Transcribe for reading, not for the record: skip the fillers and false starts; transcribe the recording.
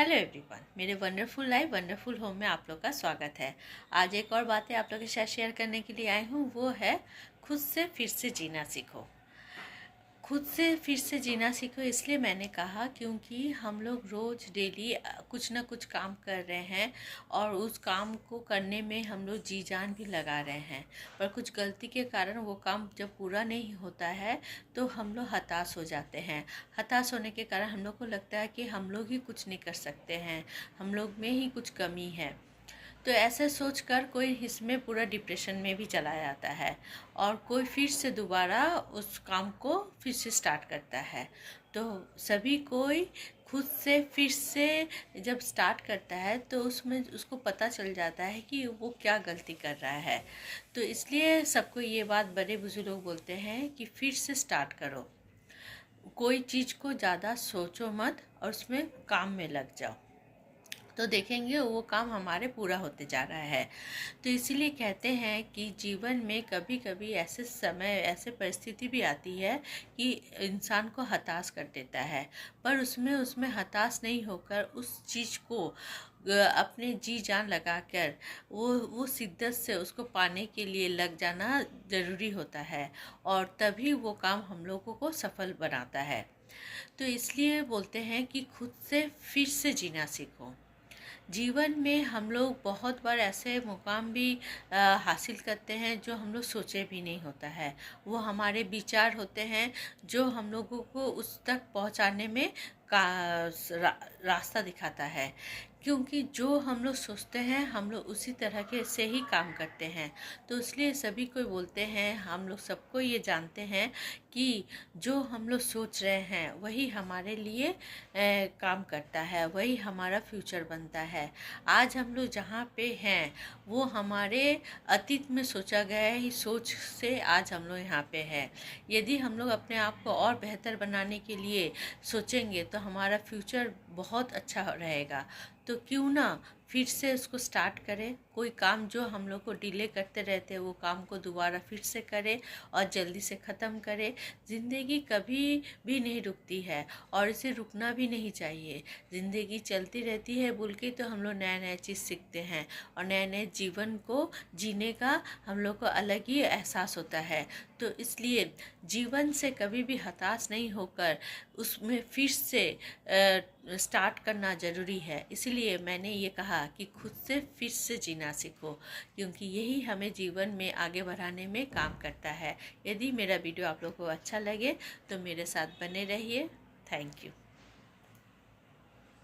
Hello everyone, मेरे wonderful life wonderful home में आप लोग का स्वागत है। आज एक और बातें आप लोगों के साथ शेयर करने के लिए आई हूँ, वो है खुद से फिर से जीना सीखो। खुद से फिर से जीना सीखो इसलिए मैंने कहा क्योंकि हम लोग रोज़ डेली कुछ ना कुछ काम कर रहे हैं और उस काम को करने में हम लोग जी जान भी लगा रहे हैं, पर कुछ गलती के कारण वो काम जब पूरा नहीं होता है तो हम लोग हताश हो जाते हैं। हताश होने के कारण हम लोग को लगता है कि हम लोग ही कुछ नहीं कर सकते हैं, हम लोग में ही कुछ कमी है। तो ऐसे सोचकर कोई इसमें पूरा डिप्रेशन में भी चला जाता है और कोई फिर से दोबारा उस काम को फिर से स्टार्ट करता है। तो सभी कोई खुद से फिर से जब स्टार्ट करता है तो उसमें उसको पता चल जाता है कि वो क्या गलती कर रहा है। तो इसलिए सबको ये बात बड़े बुजुर्ग लोग बोलते हैं कि फिर से स्टार्ट करो, कोई चीज़ को ज़्यादा सोचो मत और उसमें काम में लग जाओ, तो देखेंगे वो काम हमारे पूरा होते जा रहा है। तो इसीलिए कहते हैं कि जीवन में कभी कभी ऐसे समय ऐसे परिस्थिति भी आती है कि इंसान को हताश कर देता है, पर उसमें उसमें हताश नहीं होकर उस चीज़ को अपने जी जान लगाकर वो शिद्दत से उसको पाने के लिए लग जाना ज़रूरी होता है और तभी वो काम हम लोगों को सफल बनाता है। तो इसलिए बोलते हैं कि खुद से फिर से जीना सीखो। जीवन में हम लोग बहुत बार ऐसे मुकाम भी हासिल करते हैं जो हम लोग सोचे भी नहीं होता है। वो हमारे विचार होते हैं जो हम लोगों को उस तक पहुंचाने में का रास्ता दिखाता है, क्योंकि जो हम लोग सोचते हैं हम लोग उसी तरह के से ही काम करते हैं। तो इसलिए सभी को बोलते हैं, हम लोग सबको ये जानते हैं कि जो हम लोग सोच रहे हैं वही हमारे लिए काम करता है, वही हमारा फ्यूचर बनता है। आज हम लोग जहाँ पे हैं वो हमारे अतीत में सोचा गया ही सोच से आज हम लोग यहाँ पे हैं। यदि हम लोग अपने आप को और बेहतर बनाने के लिए सोचेंगे तो हमारा फ्यूचर बहुत अच्छा रहेगा। तो क्यों ना फिर से उसको स्टार्ट करें। कोई काम जो हम लोग को डिले करते रहते हैं वो काम को दोबारा फिर से करें और जल्दी से ख़त्म करें। ज़िंदगी कभी भी नहीं रुकती है और इसे रुकना भी नहीं चाहिए। ज़िंदगी चलती रहती है बोल के तो हम लोग नया नया चीज़ सीखते हैं और नए नए जीवन को जीने का हम लोग को अलग ही एहसास होता है। तो इसलिए जीवन से कभी भी हताश नहीं होकर उसमें फिर से स्टार्ट करना ज़रूरी है। इसीलिए मैंने ये कहा कि खुद से फिर से जीना सीखो, क्योंकि यही हमें जीवन में आगे बढ़ाने में काम करता है। यदि मेरा वीडियो आप लोगों को अच्छा लगे तो मेरे साथ बने रहिए। Thank you.